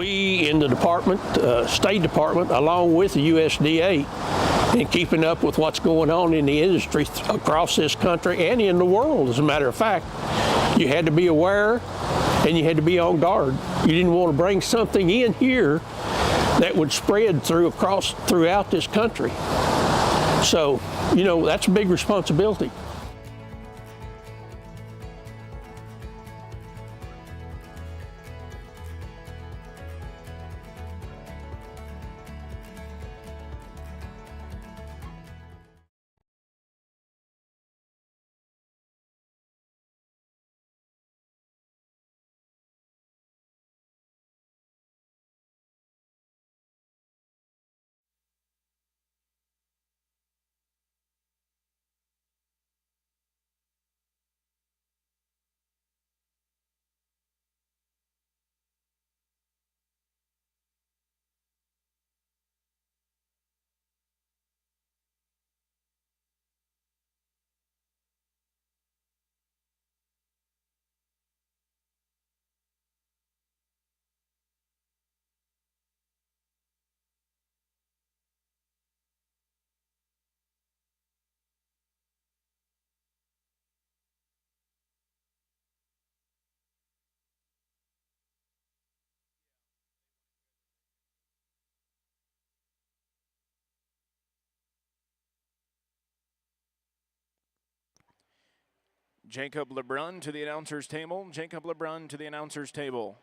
We in the department, State Department, along with the USDA, and keeping up with what's going on in the industry across this country and in the world, as a matter of fact, you had to be aware and you had to be on guard. You didn't want to bring something in here that would spread throughout this country. So, you know, that's a big responsibility. Jacob LeBrun to the announcer's table. Jacob LeBrun to the announcer's table.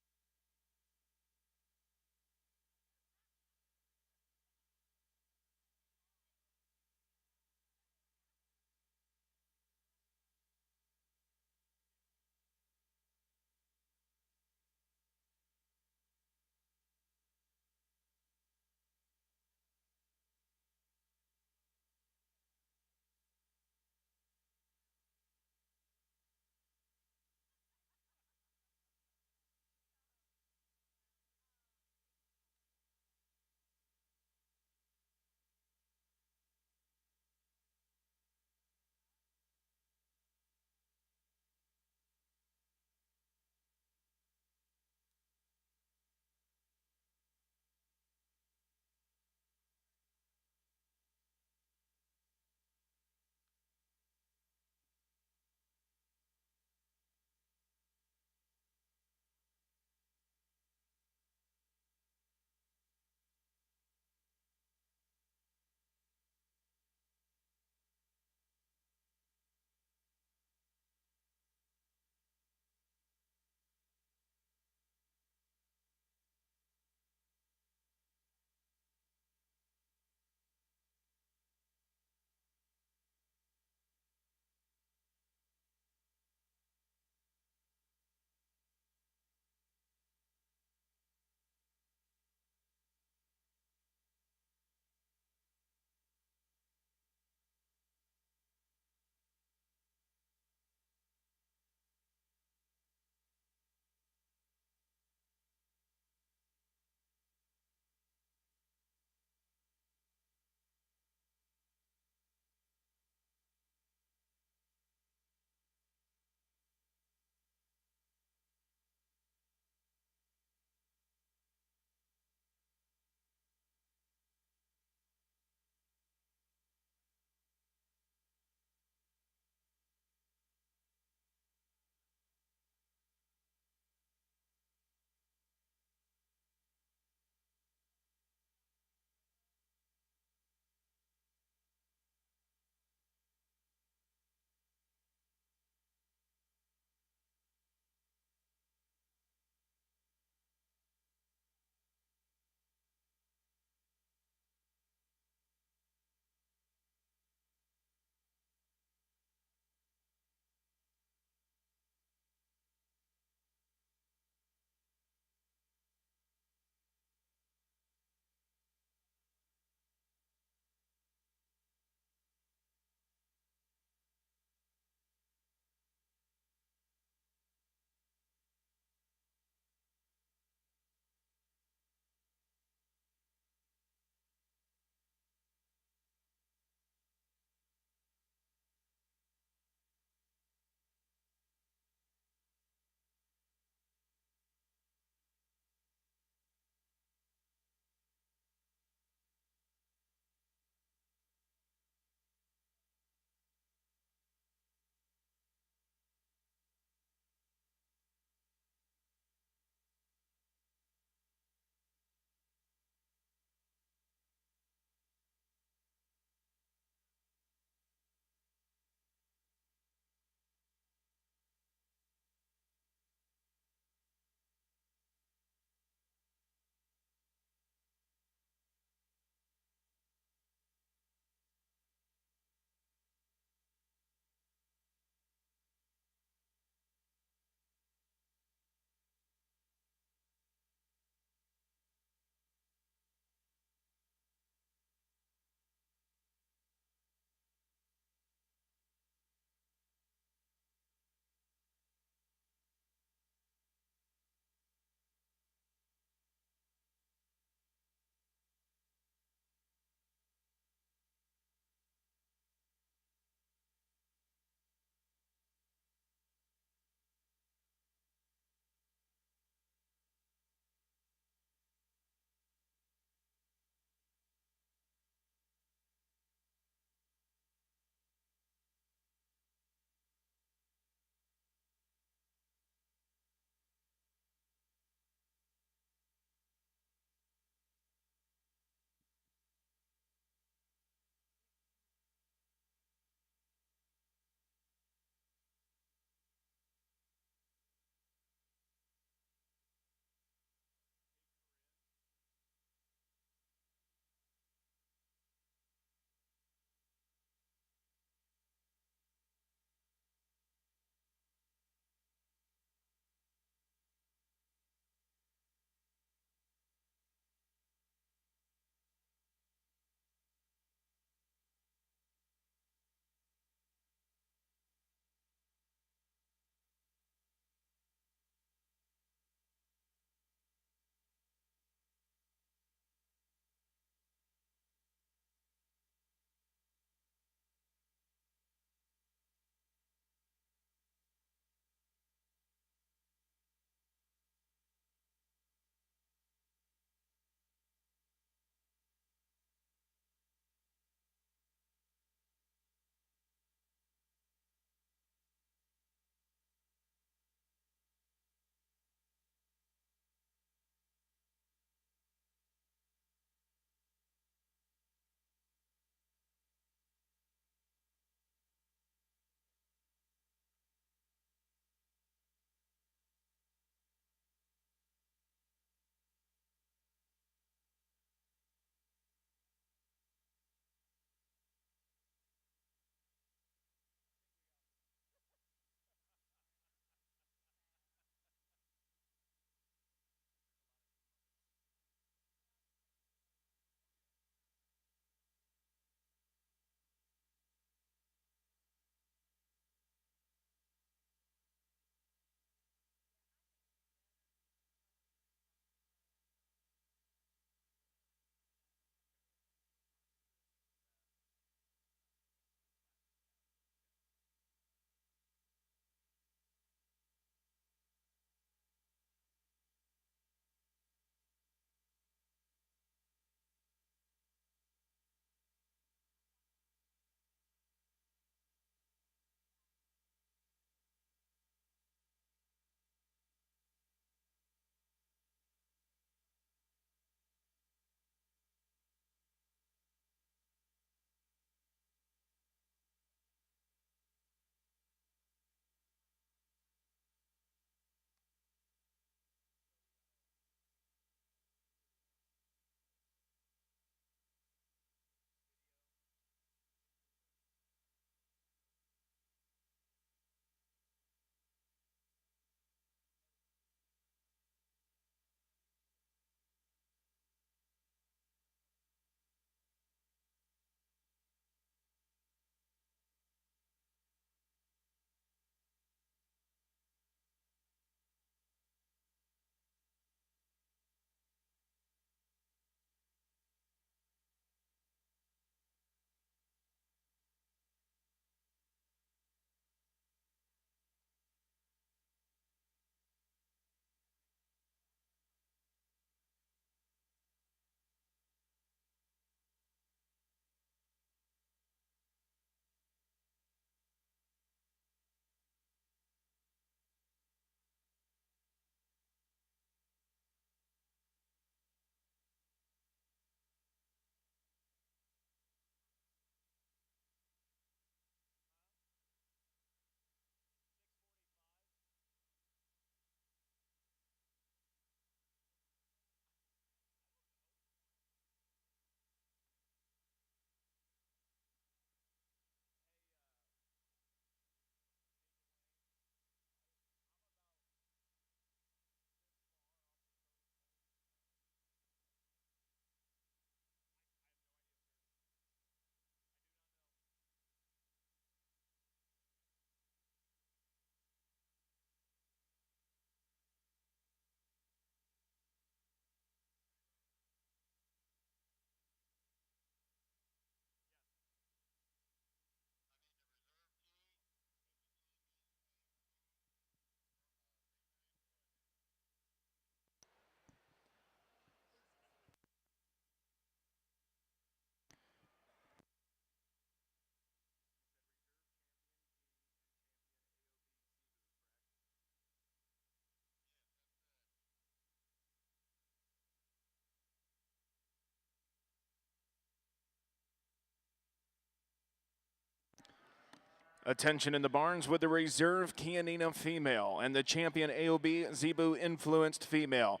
Attention in the barns with the reserve Kianina female and the champion AOB Zebu influenced female.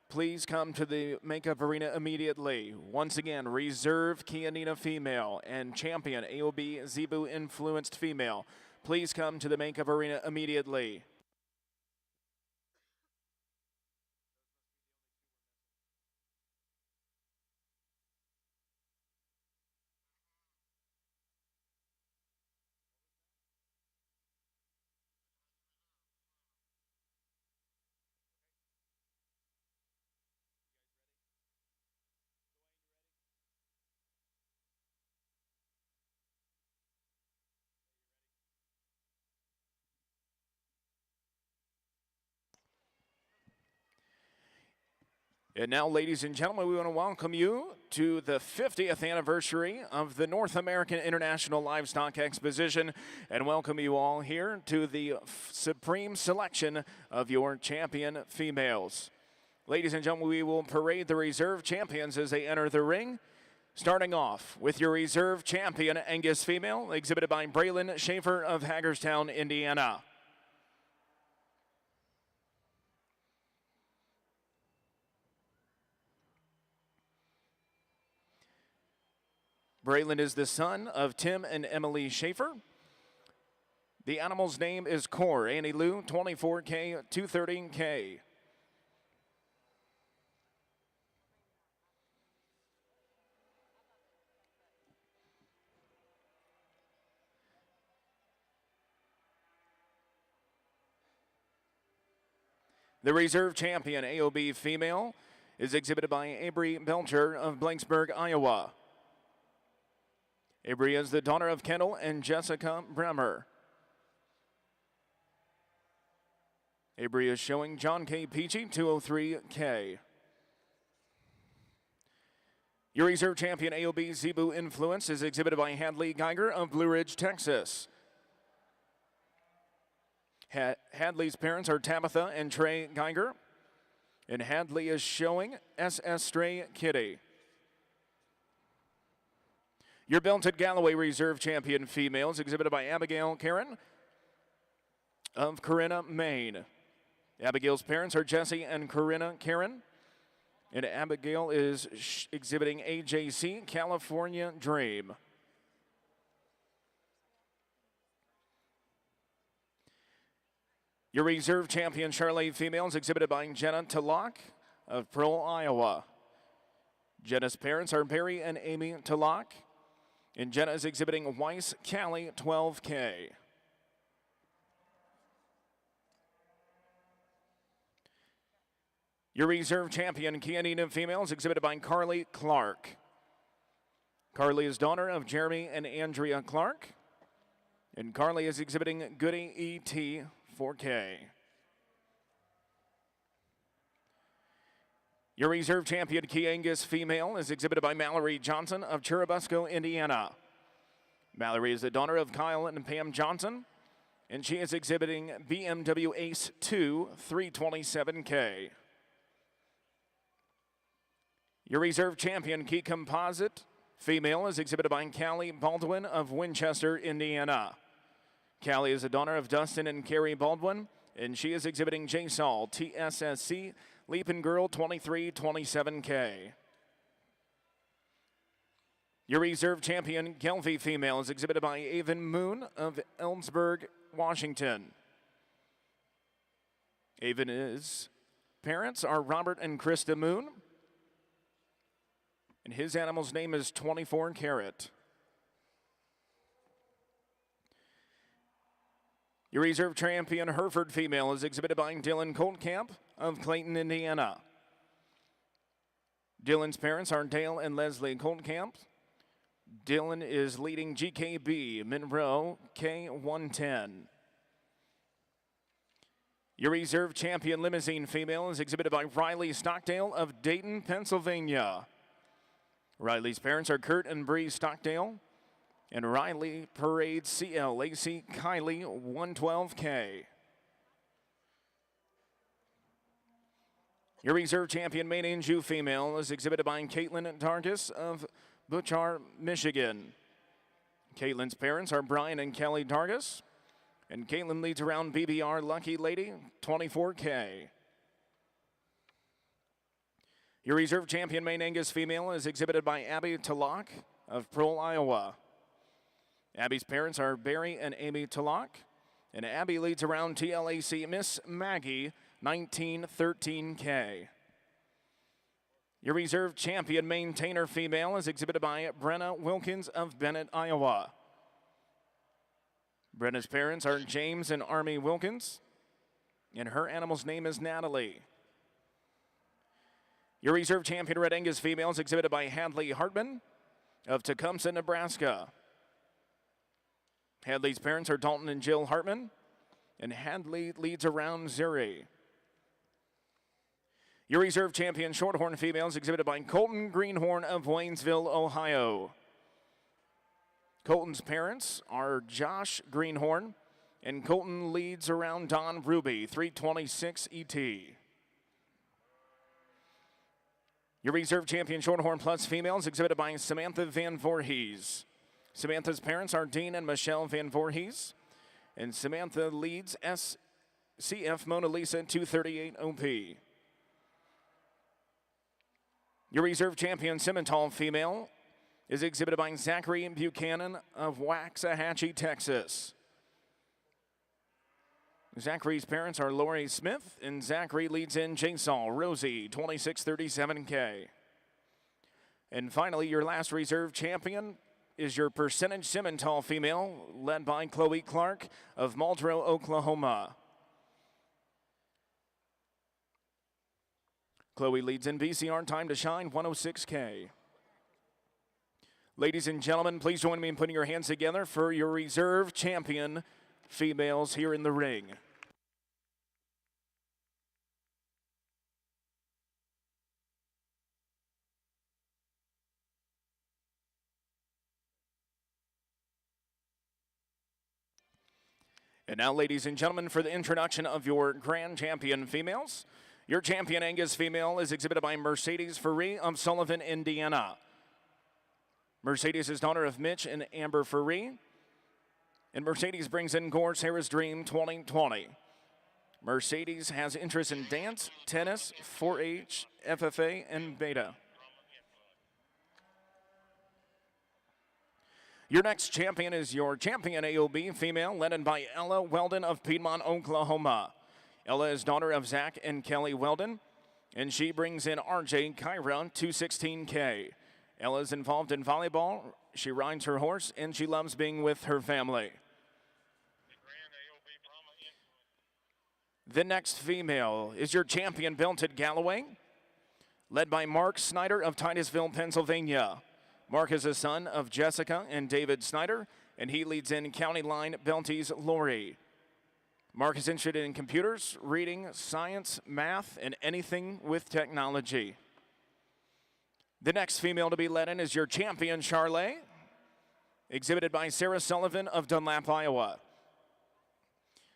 Please come to the makeup arena immediately. Once again, reserve Kianina female and champion AOB Zebu influenced female. Please come to the makeup arena immediately. And now, ladies and gentlemen, we want to welcome you to the 50th anniversary of the North American International Livestock Exposition and welcome you all here to the supreme selection of your champion females. Ladies and gentlemen, we will parade the reserve champions as they enter the ring. Starting off with your reserve champion Angus female, exhibited by Braylon Schaefer of Hagerstown, Indiana. Braylon is the son of Tim and Emily Schaefer. The animal's name is Core, Annie Lou, 24K, 230K. The reserve champion AOB female is exhibited by Avery Belcher of Blanksburg, Iowa. Avery is the daughter of Kendall and Jessica Bremer. Avery is showing John K. Peachy, 203K. Your reserve champion AOB Zebu Influence is exhibited by Hadley Geiger of Blue Ridge, Texas. Hadley's parents are Tabitha and Trey Geiger, and Hadley is showing SS Stray Kitty. Your belted Galloway Reserve Champion female is exhibited by Abigail Karen of Corinna, Maine. Abigail's parents are Jesse and Corinna Karen, and Abigail is exhibiting AJC California Dream. Your reserve champion Charlotte female is exhibited by Jenna Talak of Pearl, Iowa. Jenna's parents are Barry and Amy Talak, and Jenna is exhibiting Weiss Cali 12K. Your reserve champion Kianina female is exhibited by Carly Clark. Carly is daughter of Jeremy and Andrea Clark, and Carly is exhibiting Goody ET 4K. Your reserve champion Key Angus female is exhibited by Mallory Johnson of Churubusco, Indiana. Mallory is the daughter of Kyle and Pam Johnson, and she is exhibiting BMW Ace 2 327K. Your reserve champion Key Composite female is exhibited by Callie Baldwin of Winchester, Indiana. Callie is the daughter of Dustin and Carrie Baldwin, and she is exhibiting J-Sol TSSC Leapin' Girl 2327K. Your reserve champion Gelfie female is exhibited by Avon Moon of Elmsburg, Washington. Avon's parents are Robert and Krista Moon, and his animal's name is 24 Carat. Your reserve champion Hereford female is exhibited by Dylan Coltcamp of Clayton, Indiana. Dylan's parents are Dale and Leslie Coltcamp. Dylan is leading GKB Monroe K110. Your reserve champion limousine female is exhibited by Riley Stockdale of Dayton, Pennsylvania. Riley's parents are Kurt and Bree Stockdale, and Riley parades CL Lacey Kylie 112K. Your reserve champion main Anjou female is exhibited by Caitlin Dargis of Butchart, Michigan. Caitlin's parents are Brian and Kelly Dargis. And Caitlin leads around BBR Lucky Lady, 24K. Your reserve champion main Angus female is exhibited by Abby Talak of Pearl, Iowa. Abby's parents are Barry and Amy Talak. And Abby leads around TLAC Miss Maggie, 1913K. Your reserve champion maintainer female is exhibited by Brenna Wilkins of Bennett, Iowa. Brenna's parents are James and Army Wilkins, and her animal's name is Natalie. Your reserve champion Red Angus female is exhibited by Hadley Hartman of Tecumseh, Nebraska. Hadley's parents are Dalton and Jill Hartman, and Hadley leads around Zuri. Your reserve champion Shorthorn female is exhibited by Colton Greenhorn of Waynesville, Ohio. Colton's parents are Josh Greenhorn, and Colton leads around Don Ruby, 326 ET. Your reserve champion Shorthorn Plus female is exhibited by Samantha Van Voorhees. Samantha's parents are Dean and Michelle Van Voorhees, and Samantha leads SCF Mona Lisa 238 OP. Your reserve champion Simmental female is exhibited by Zachary Buchanan of Waxahachie, Texas. Zachary's parents are Lori Smith, and Zachary leads in Jason Rosie, 2637K. And finally, your last reserve champion is your percentage Simmental female, led by Chloe Clark of Muldrow, Oklahoma. Chloe leads in VCR Time to Shine, 106K. Ladies and gentlemen, please join me in putting your hands together for your reserve champion females here in the ring. And now, ladies and gentlemen, for the introduction of your grand champion females. Your champion Angus female is exhibited by Mercedes Ferree of Sullivan, Indiana. Mercedes is daughter of Mitch and Amber Ferree. And Mercedes brings in Gore Sarah's Dream 2020. Mercedes has interest in dance, tennis, 4-H, FFA, and beta. Your next champion is your champion AOB female, led by Ella Weldon of Piedmont, Oklahoma. Ella is daughter of Zach and Kelly Weldon, and she brings in RJ Kyra, 216K. Ella is involved in volleyball, she rides her horse, and she loves being with her family. The next female is your champion Belted Galloway, led by Mark Snyder of Titusville, Pennsylvania. Mark is a son of Jessica and David Snyder, and he leads in County Line Belties Lori. Mark is interested in computers, reading, science, math, and anything with technology. The next female to be led in is your champion Charlet, exhibited by Sarah Sullivan of Dunlap, Iowa.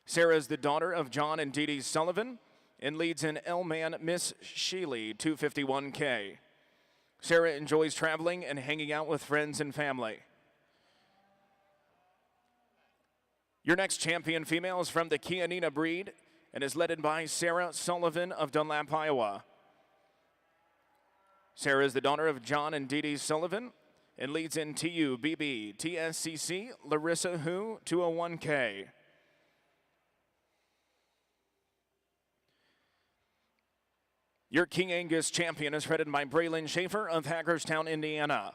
Sarah is the daughter of John and Dee Dee Sullivan and leads in L-Man Miss Sheely, 251K. Sarah enjoys traveling and hanging out with friends and family. Your next champion female is from the Chianina breed and is led by Sarah Sullivan of Dunlap, Iowa. Sarah is the daughter of John and Dee Dee Sullivan and leads in TU, BB, TSCC, Larissa Hu, 201K. Your King Angus champion is headed by Braylon Schaefer of Hagerstown, Indiana.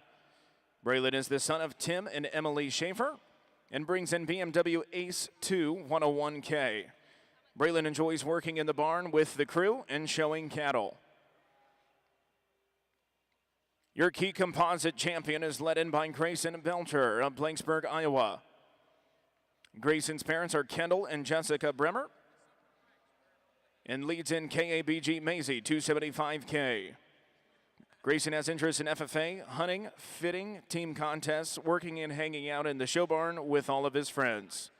Braylon is the son of Tim and Emily Schaefer and brings in BMW Ace 2 101K. Braylon enjoys working in the barn with the crew and showing cattle. Your key composite champion is led in by Grayson Belcher of Blanksburg, Iowa. Grayson's parents are Kendall and Jessica Bremer and leads in KABG Maisie, 275K. Grayson has interest in FFA, hunting, fitting, team contests, working and hanging out in the show barn with all of his friends.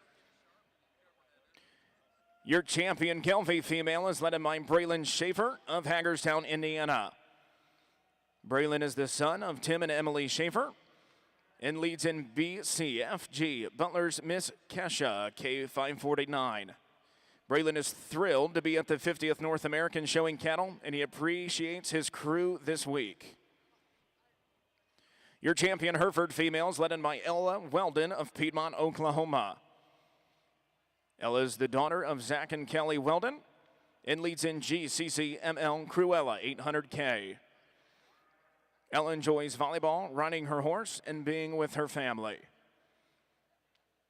Your champion Kelvie female is led by Braylon Schaefer of Hagerstown, Indiana. Braylon is the son of Tim and Emily Schaefer and leads in BCFG. Butler's Miss Kesha, K549. Braylon is thrilled to be at the 50th North American Showing Cattle, and he appreciates his crew this week. Your champion Hereford females, led in by Ella Weldon of Piedmont, Oklahoma. Ella is the daughter of Zach and Kelly Weldon and leads in GCCML Cruella 800K. Ella enjoys volleyball, riding her horse, and being with her family.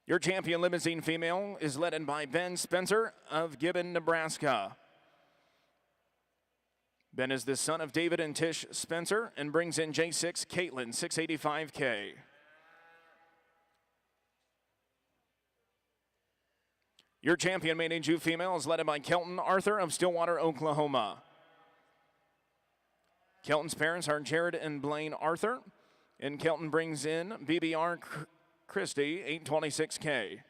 Your champion limousine female is led in by Ben Spencer of Gibbon, Nebraska. Ben is the son of David and Tish Spencer and brings in J6 Caitlin 685K. Your champion maiden Jew female is led by Kelton Arthur of Stillwater, Oklahoma. Kelton's parents are Jared and Blaine Arthur, and Kelton brings in BBR Christie 826K.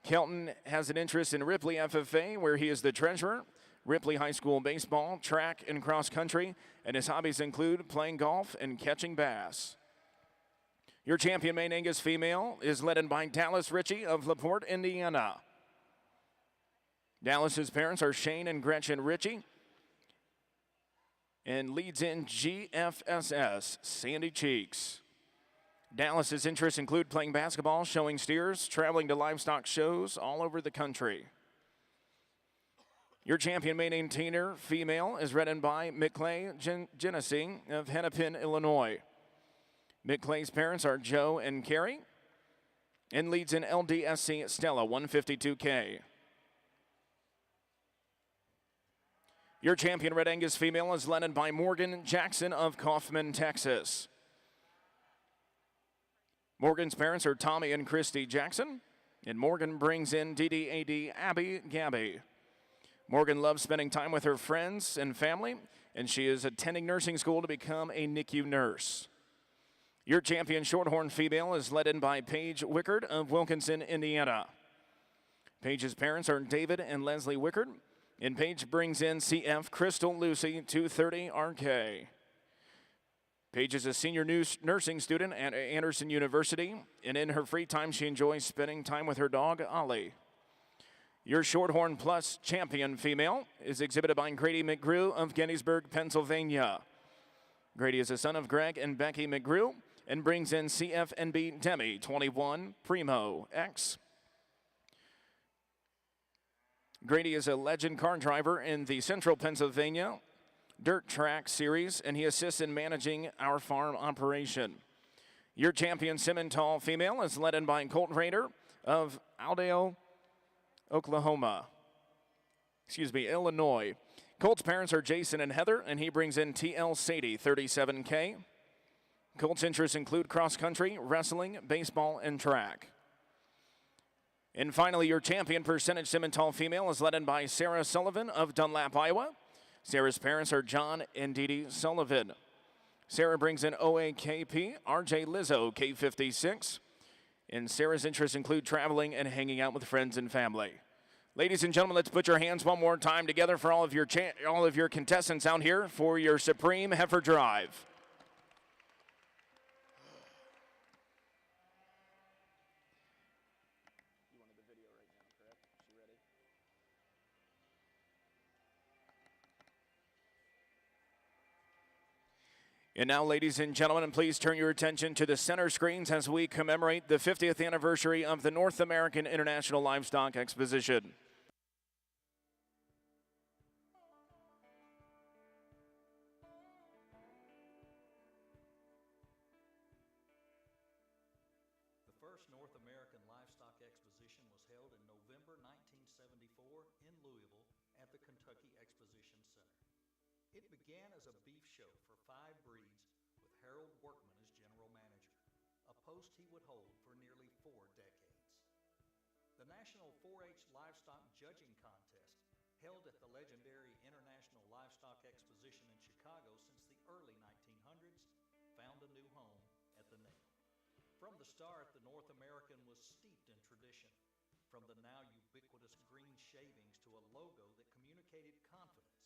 Kelton has an interest in Ripley FFA, where he is the treasurer, Ripley High School baseball, track, and cross country, and his hobbies include playing golf and catching bass. Your champion main Angus female is led by Dallas Ritchie of LaPorte, Indiana. Dallas's parents are Shane and Gretchen Ritchie, and leads in GFSS, Sandy Cheeks. Dallas's interests include playing basketball, showing steers, traveling to livestock shows all over the country. Your champion maintainer female is ridden by McClay Genesee of Hennepin, Illinois. McClay's parents are Joe and Carrie, and leads in LDSC Stella 152K. Your champion Red Angus female is led by Morgan Jackson of Kaufman, Texas. Morgan's parents are Tommy and Christy Jackson, and Morgan brings in DDAD Abby Gabby. Morgan loves spending time with her friends and family, and she is attending nursing school to become a NICU nurse. Your champion Shorthorn female is led by Paige Wickard of Wilkinson, Indiana. Paige's parents are David and Leslie Wickard, and Paige brings in CF Crystal Lucy 230RK. Paige is a senior nursing student at Anderson University, and in her free time, she enjoys spending time with her dog, Ollie. Your Shorthorn Plus champion female is exhibited by Grady McGrew of Gettysburg, Pennsylvania. Grady is a son of Greg and Becky McGrew and brings in CFNB Demi 21 Primo X. Grady is a legend car driver in the Central Pennsylvania Dirt Track Series, and he assists in managing our farm operation. Your champion Simmental female is led by Colt Raider of Aldale, Illinois. Colt's parents are Jason and Heather, and he brings in TL Sadie 37K. Colt's interests include cross country, wrestling, baseball, and track. And finally, your champion percentage Simmental female is led by Sarah Sullivan of Dunlap, Iowa. Sarah's parents are John and Dee Dee Sullivan. Sarah brings in OAKP, RJ Lizzo, K56. And Sarah's interests include traveling and hanging out with friends and family. Ladies and gentlemen, let's put your hands one more time together for all of your contestants out here for your Supreme Heifer Drive. You wanted the video right now, correct? Is she ready? And now, ladies and gentlemen, please turn your attention to the center screens as we commemorate the 50th anniversary of the North American International Livestock Exposition. The first North American Livestock Exposition was held in November 1974 in Louisville at the Kentucky Exposition Center. It began as a beef show for 5 breeds with Harold Workman as general manager, a post he would hold for nearly 4 decades. The National 4-H Livestock Judging Contest, held at the legendary International Livestock Exposition in Chicago since the early 1900s, found a new home at the NAILE. From the start, the North American was steeped in tradition, from the now ubiquitous green shavings to a logo that communicated confidence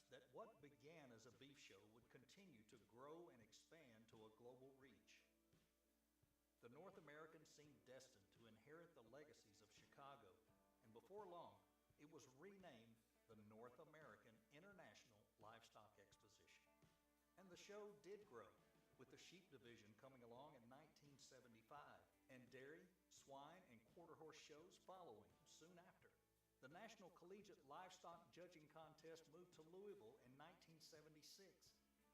that what began as a beef show would continue to grow and expand to a global reach. before long, it was renamed the North American International Livestock Exposition. And the show did grow, with the sheep division coming along in 1975, and dairy, swine, and quarter horse shows following soon after. The National Collegiate Livestock Judging Contest moved to Louisville in 1976,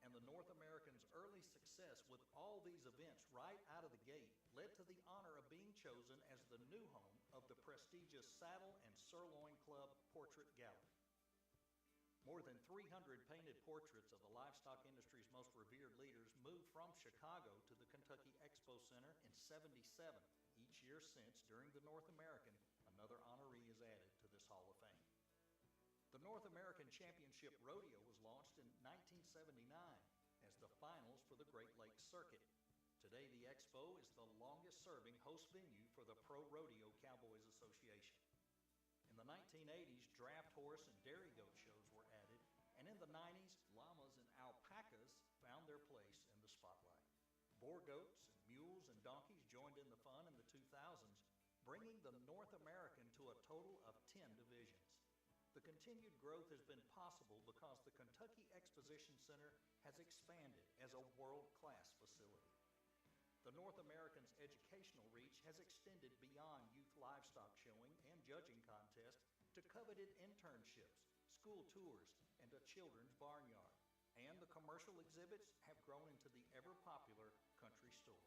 and the North American's early success with all these events right out of the gate led to the honor of being chosen as the new home of the prestigious Saddle and Sirloin Club Portrait Gallery. More than 300 painted portraits of the livestock industry's most revered leaders moved from Chicago to the Kentucky Expo Center in '77. Each year since, during the North American, another honoree is added to this Hall of Fame. The North American Championship Rodeo was launched in 1979 as the finals for the Great Lakes Circuit. Today, the Expo is the longest-serving host venue for the Pro Rodeo Cowboys Association. In the 1980s, draft horse and dairy goat shows were added, and in the 90s, llamas and alpacas found their place in the spotlight. Boar goats and mules and donkeys joined in the fun in the 2000s, bringing the North American to a total of 10 divisions. The continued growth has been possible because the Kentucky Exposition Center has expanded as a world-class facility. The North American's educational reach has extended beyond youth livestock showing and judging contests to coveted internships, school tours, and a children's barnyard. And the commercial exhibits have grown into the ever-popular country store.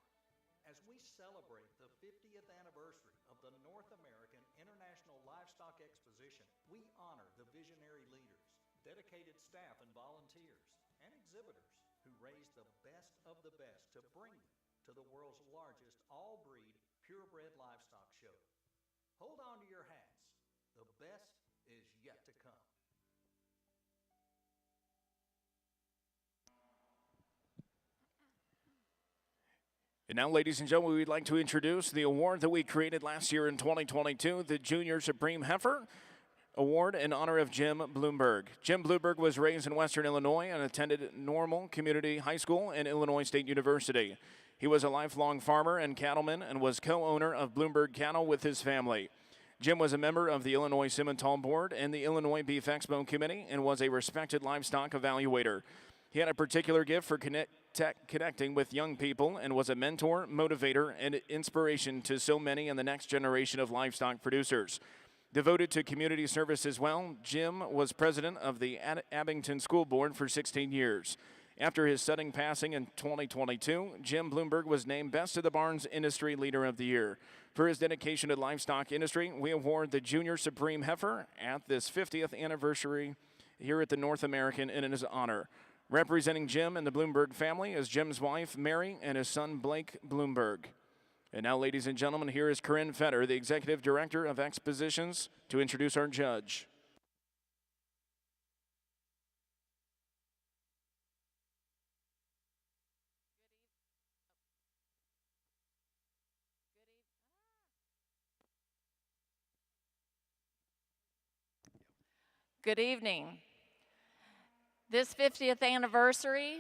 As we celebrate the 50th anniversary of the North American International Livestock Exposition, we honor the visionary leaders, dedicated staff and volunteers, and exhibitors who raise the best of the best to bring them to the world's largest all-breed, purebred livestock show. Hold on to your hats. The best is yet to come. And now, ladies and gentlemen, we'd like to introduce the award that we created last year in 2022, the Junior Supreme Heifer Award in honor of Jim Bloomberg. Jim Bloomberg was raised in Western Illinois and attended Normal Community High School and Illinois State University. He was a lifelong farmer and cattleman and was co-owner of Bloomberg Cattle with his family. Jim was a member of the Illinois Simmental Board and the Illinois Beef Expo Committee and was a respected livestock evaluator. He had a particular gift for connecting with young people and was a mentor, motivator, and inspiration to so many in the next generation of livestock producers. Devoted to community service as well, Jim was president of the Abington School Board for 16 years. After his sudden passing in 2022, Jim Bloomberg was named Best of the Barns Industry Leader of the Year. For his dedication to the livestock industry, we award the Junior Supreme Heifer at this 50th anniversary here at the North American in his honor. Representing Jim and the Bloomberg family is Jim's wife, Mary, and his son, Blake Bloomberg. And now, ladies and gentlemen, here is Corinne Fetter, the Executive Director of Expositions, to introduce our judge. Good evening. This 50th anniversary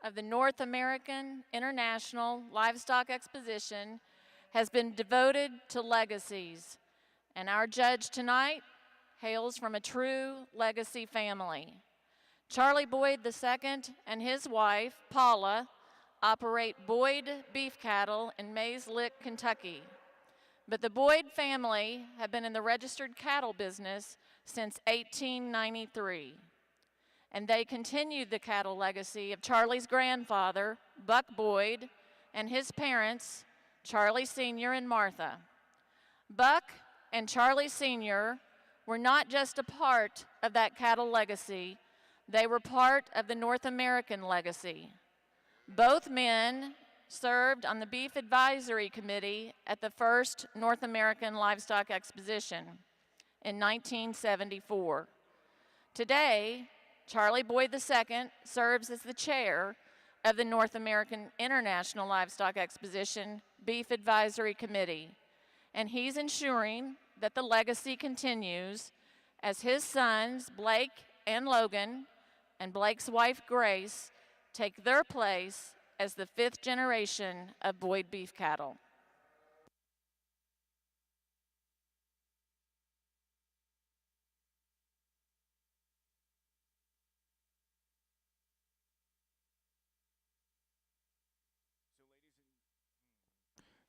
of the North American International Livestock Exposition has been devoted to legacies, and our judge tonight hails from a true legacy family. Charlie Boyd II and his wife, Paula, operate Boyd beef cattle in Mays Lick, Kentucky. But the Boyd family have been in the registered cattle business since 1893. And they continued the cattle legacy of Charlie's grandfather, Buck Boyd, and his parents, Charlie Sr. and Martha. Buck and Charlie Sr. were not just a part of that cattle legacy, they were part of the North American legacy. Both men served on the Beef Advisory Committee at the first North American Livestock Exposition in 1974. Today, Charlie Boyd II serves as the chair of the North American International Livestock Exposition Beef Advisory Committee, and he's ensuring that the legacy continues as his sons, Blake and Logan, and Blake's wife, Grace, take their place as the 5th generation of Boyd beef cattle.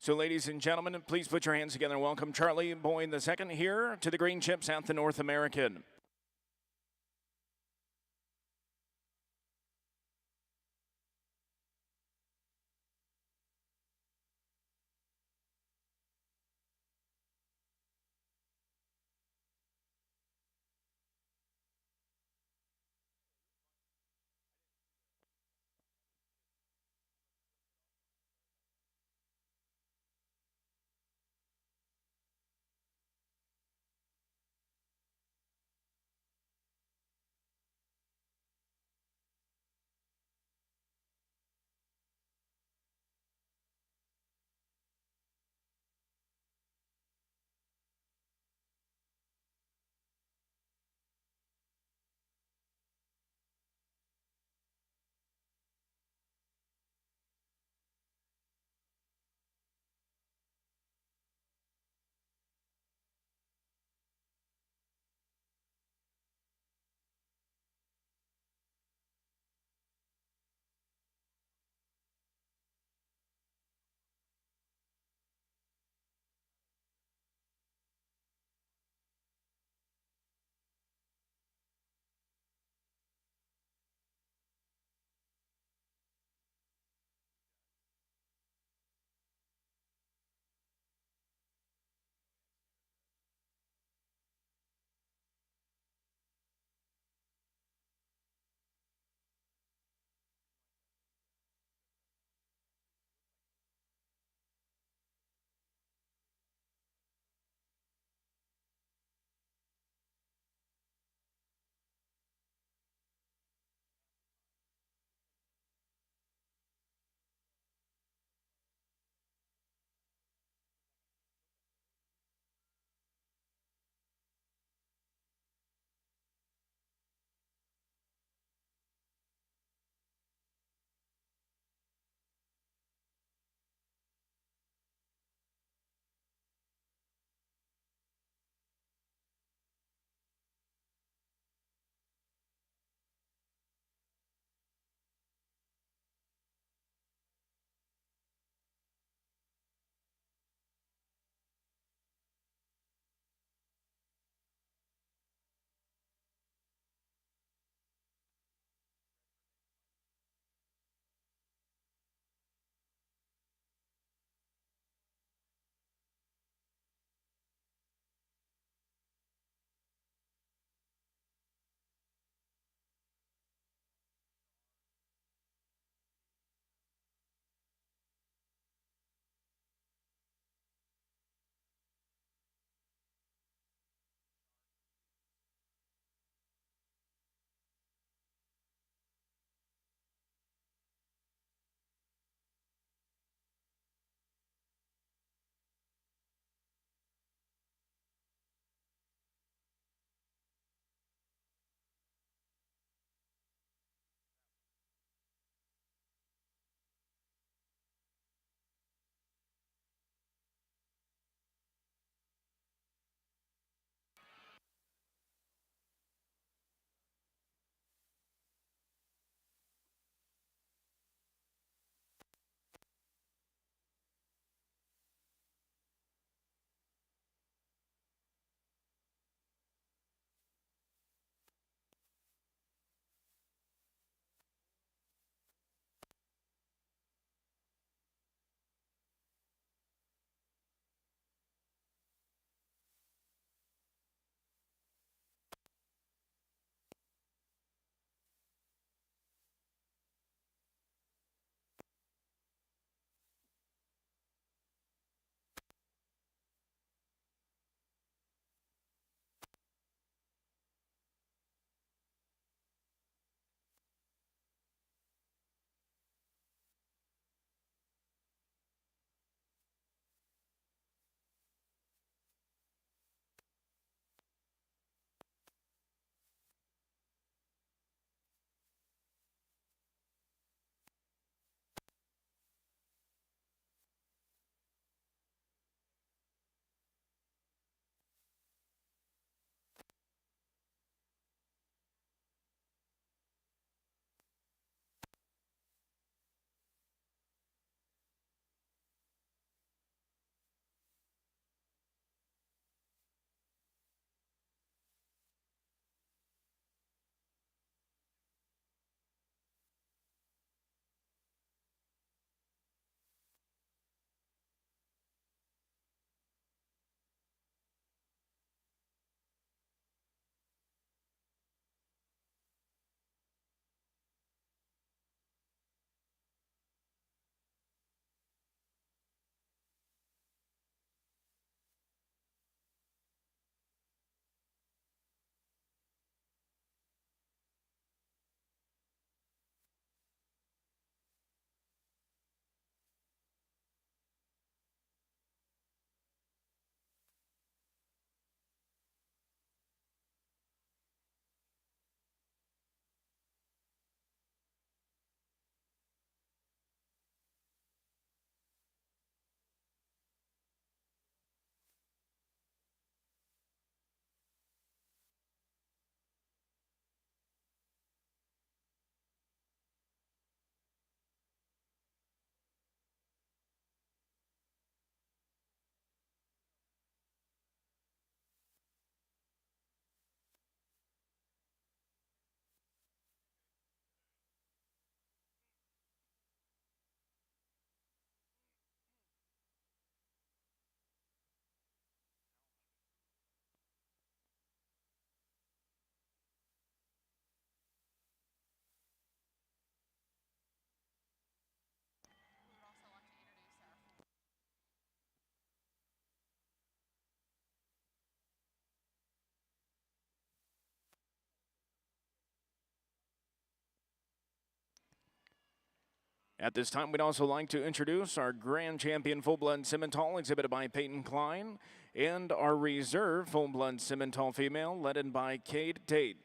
So, ladies and gentlemen, please put your hands together and welcome Charlie Boyd II here to the green chips at the North American. At this time, we'd also like to introduce our Grand Champion Full-Blood Simmental exhibited by Peyton Klein and our Reserve Full-Blood Simmental Female led by Cade Tate.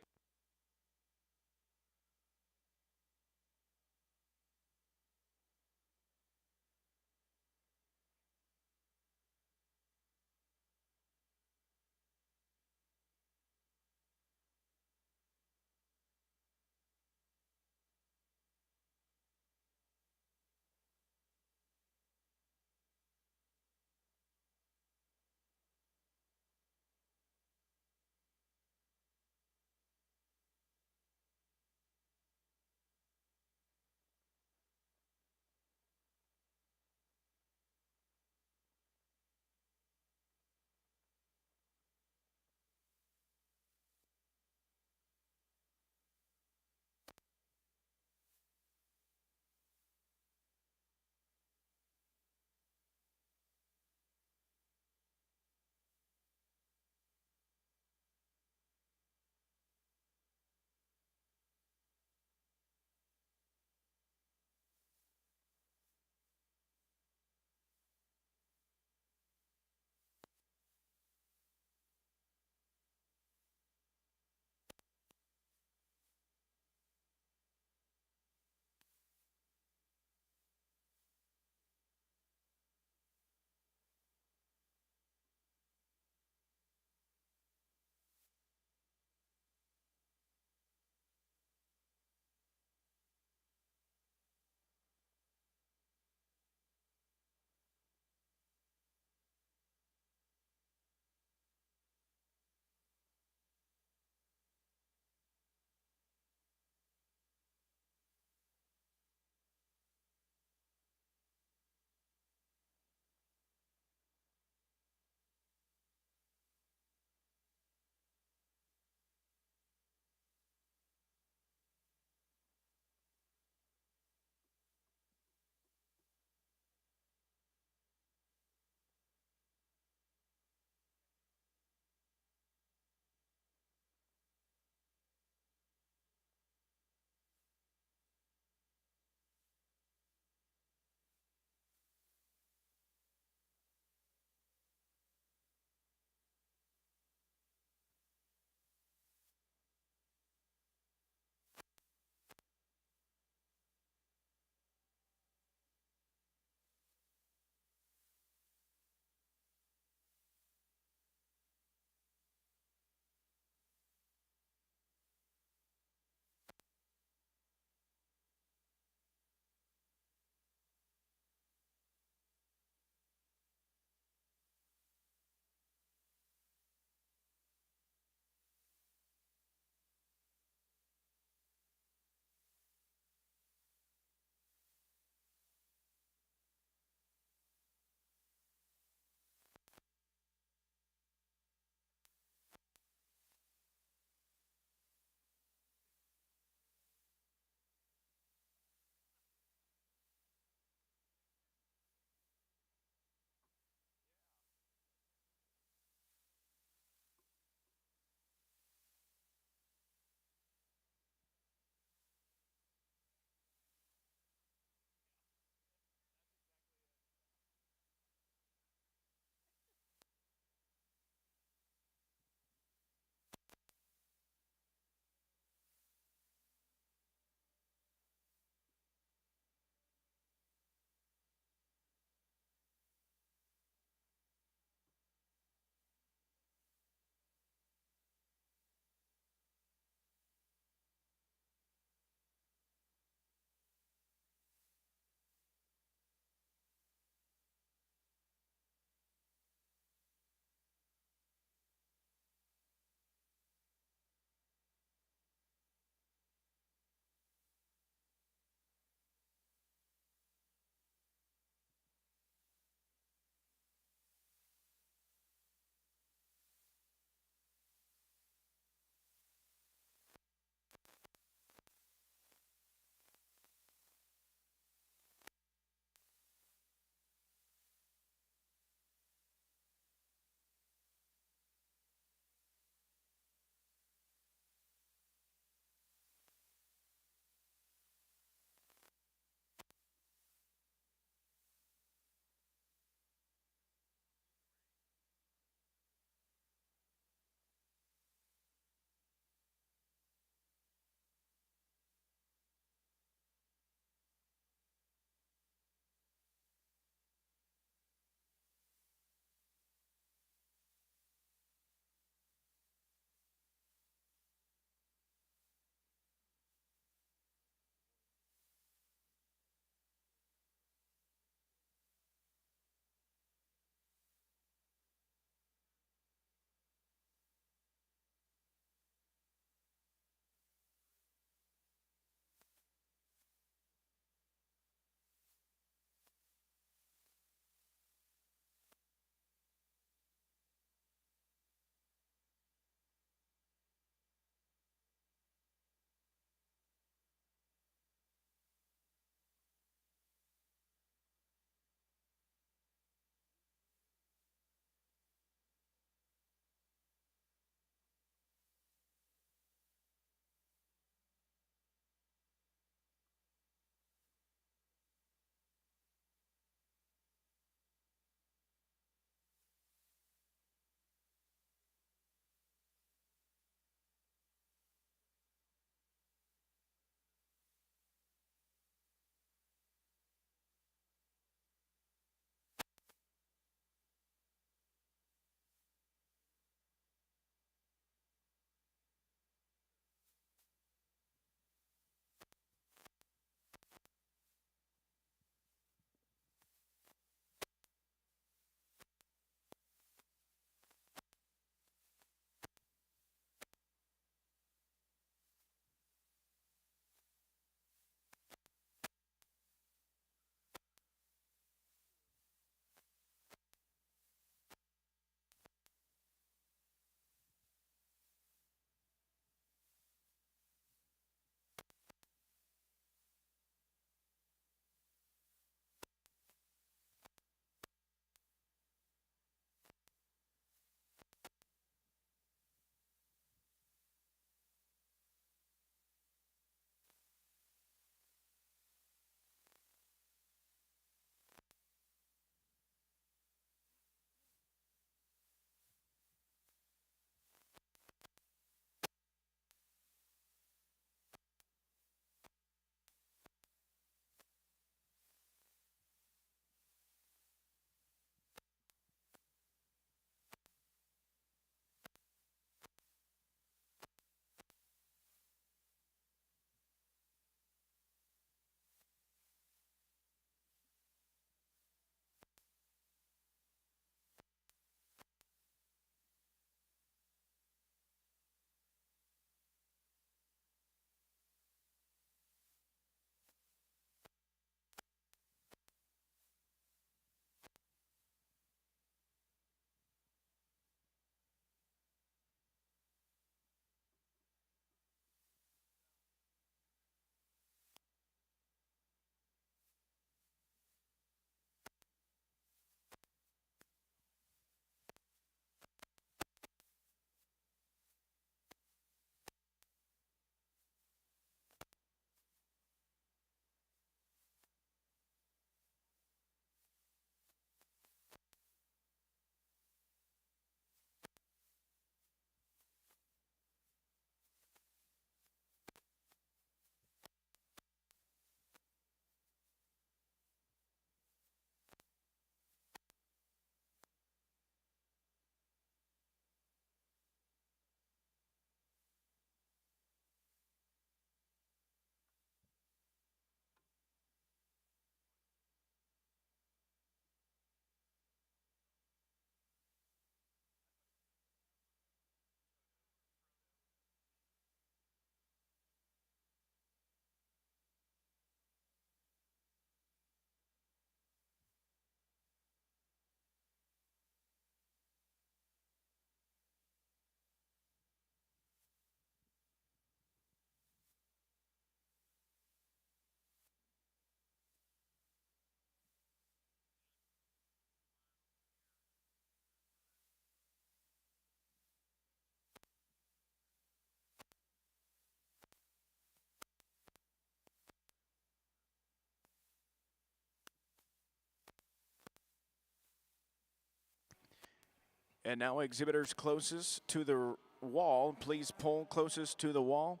And now exhibitors closest to the wall, please pull closest to the wall.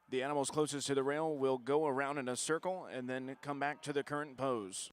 The animals closest to the rail will go around in a circle and then come back to the current pose.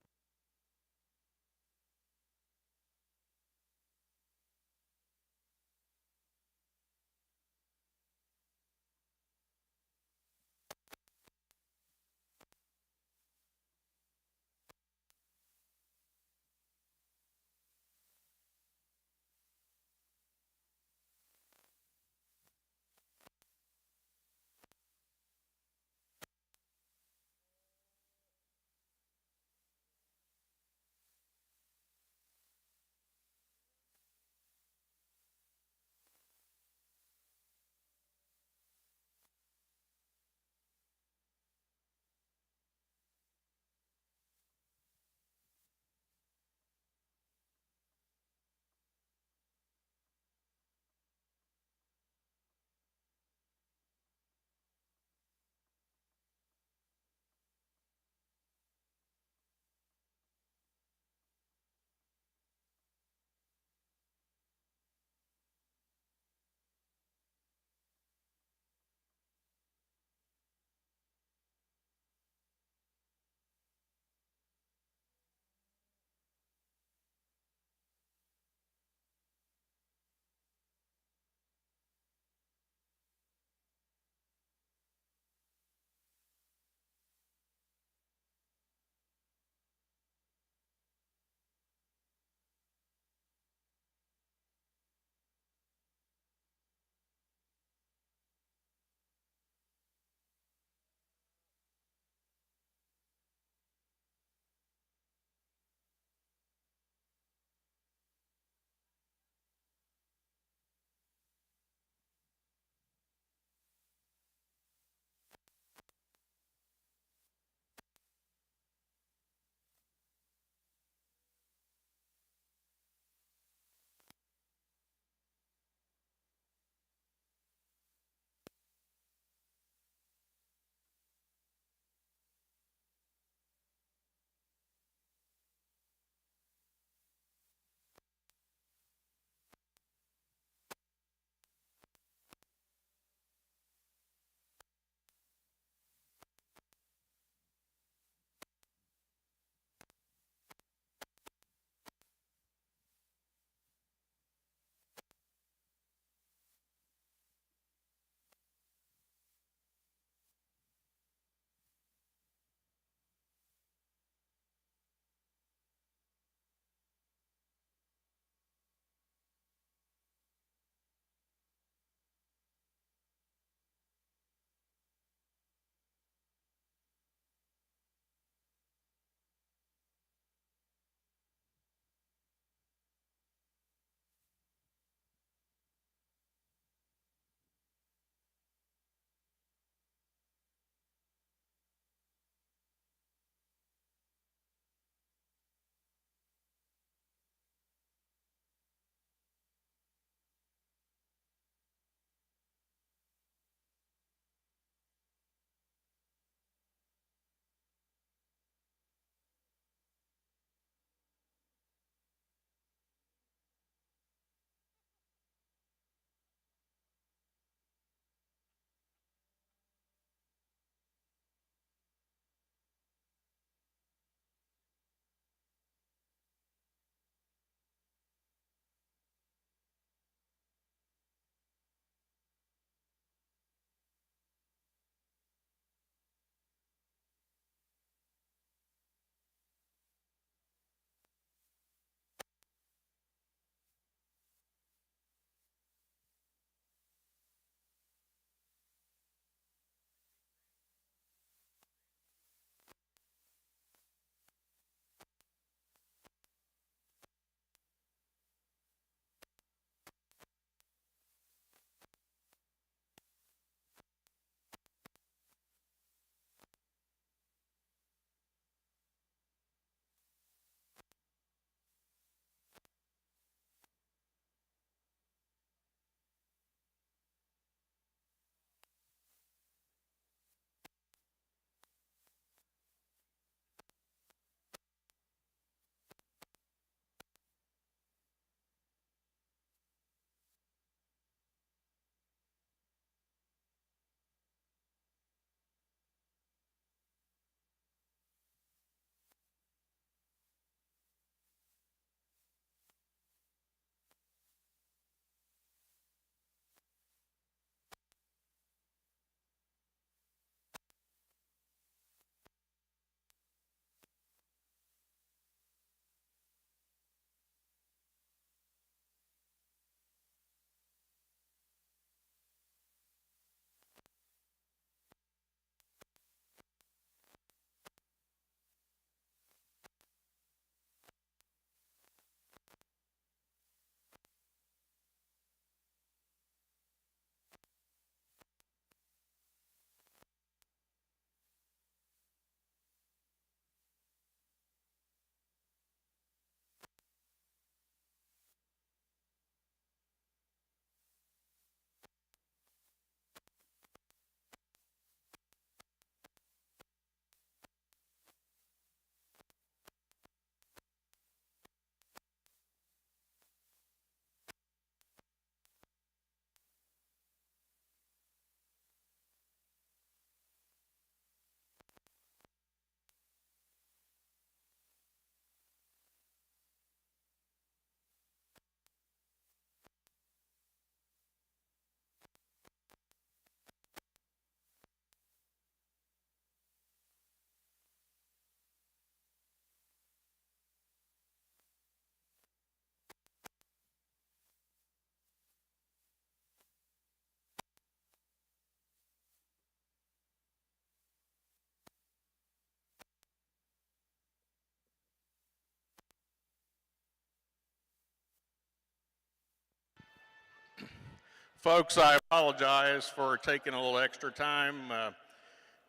Folks, I apologize for taking a little extra time.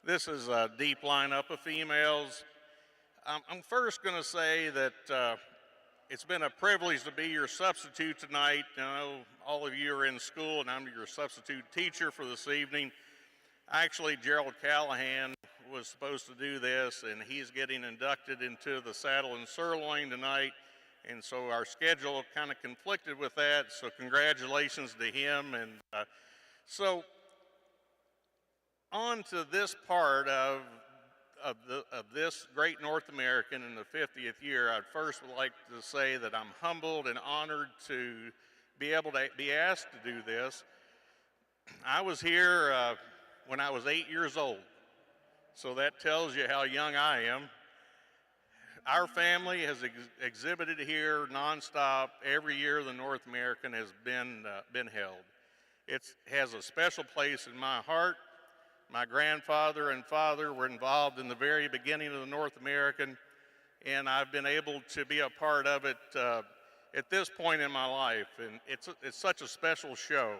This is a deep lineup of females. I'm first going to say that it's been a privilege to be your substitute tonight. I know all of you are in school, and I'm your substitute teacher for this evening. Actually, Gerald Callahan was supposed to do this, and he's getting inducted into the saddle and sirloin tonight. And so our schedule kind of conflicted with that, so congratulations to him. And so on to this part of this great North American in the 50th year. I'd first would like to say that I'm humbled and honored to be able to be asked to do this. I was here when I was 8 years old, so that tells you how young I am. Our family has exhibited here nonstop every year the North American has been held. It has a special place in my heart. My grandfather and father were involved in the very beginning of the North American, and I've been able to be a part of it at this point in my life. And it's such a special show.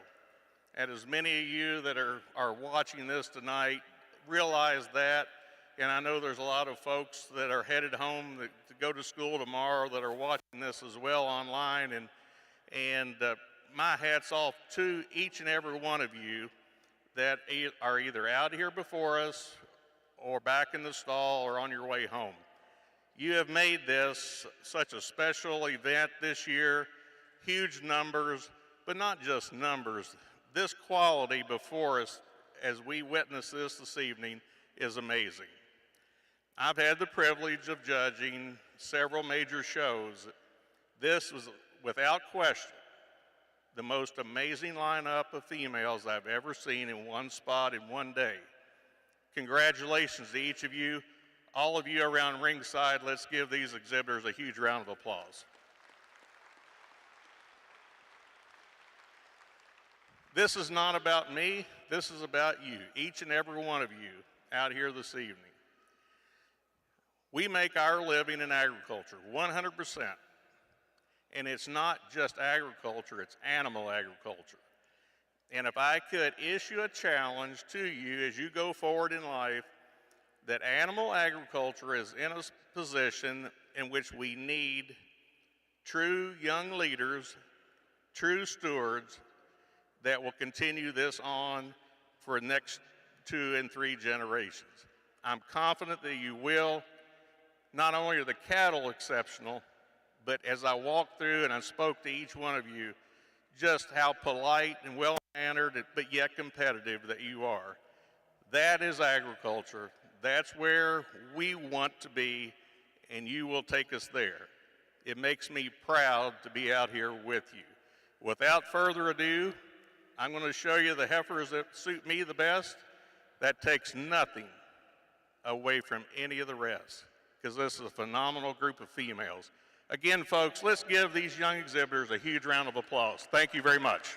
And as many of you that are watching this tonight realize that, and I know there's a lot of folks that are headed home to go to school tomorrow that are watching this as well online. And my hat's off to each and every one of you that are either out here before us or back in the stall or on your way home. You have made this such a special event this year, huge numbers, but not just numbers. This quality before us as we witness this evening is amazing. I've had the privilege of judging several major shows. This was, without question, the most amazing lineup of females I've ever seen in one spot in one day. Congratulations to each of you. All of you around ringside, let's give these exhibitors a huge round of applause. This is not about me, this is about you, each and every one of you out here this evening. We make our living in agriculture, 100%. And it's not just agriculture, it's animal agriculture. And if I could issue a challenge to you as you go forward in life, that animal agriculture is in a position in which we need true young leaders, true stewards that will continue this on for the next 2 and 3 generations. I'm confident that you will. Not only are the cattle exceptional, but as I walked through and I spoke to each one of you, just how polite and well-mannered, but yet competitive that you are. That is agriculture. That's where we want to be, and you will take us there. It makes me proud to be out here with you. Without further ado, I'm going to show you the heifers that suit me the best. That takes nothing away from any of the rest, because this is a phenomenal group of females. Again, folks, let's give these young exhibitors a huge round of applause. Thank you very much.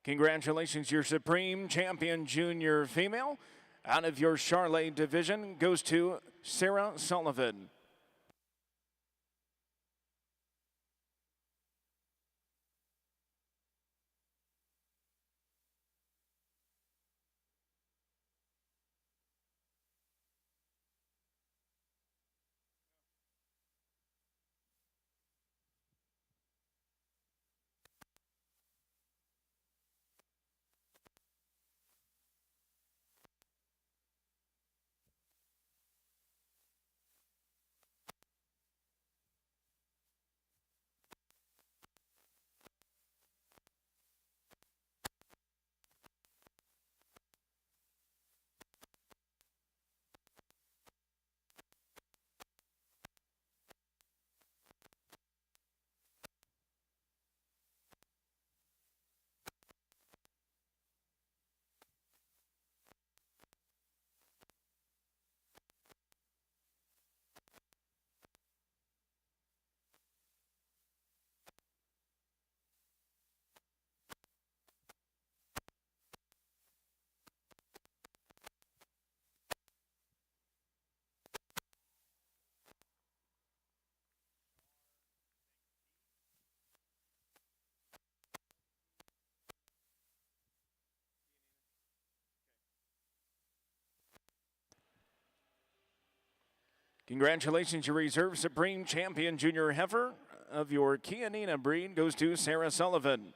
Congratulations, your Supreme Champion Junior Female. Out of your Charlet division goes to Sarah Sullivan. Congratulations, your Reserve Supreme Champion Junior Heifer of your Chianina breed goes to Sarah Sullivan.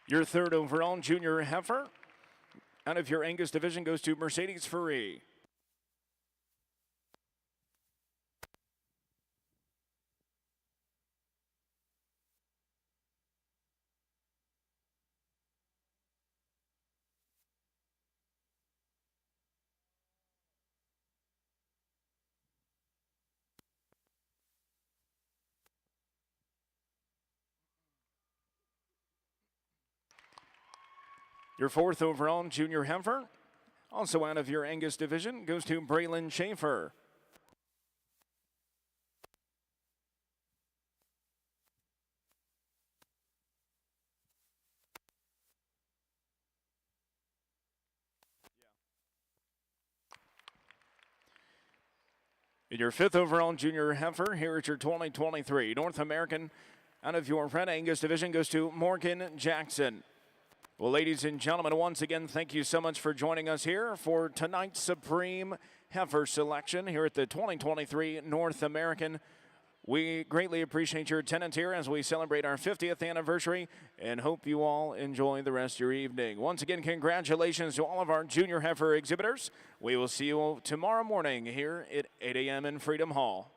Your third overall Junior Heifer out of your Angus division goes to Mercedes Furry. Your fourth overall Junior Heifer, also out of your Angus division, goes to Braylon Schaefer. In your fifth overall Junior Heifer, here at your 2023 North American out of your Red Angus division goes to Morgan Jackson. Well, ladies and gentlemen, once again, thank you so much for joining us here for tonight's Supreme Heifer selection here at the 2023 North American. We greatly appreciate your attendance here as we celebrate our 50th anniversary and hope you all enjoy the rest of your evening. Once again, congratulations to all of our Junior Heifer exhibitors. We will see you tomorrow morning here at 8 a.m. in Freedom Hall.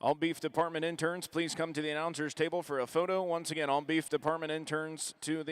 All beef department interns, please come to the announcer's table for a photo. Once again, all beef department interns to the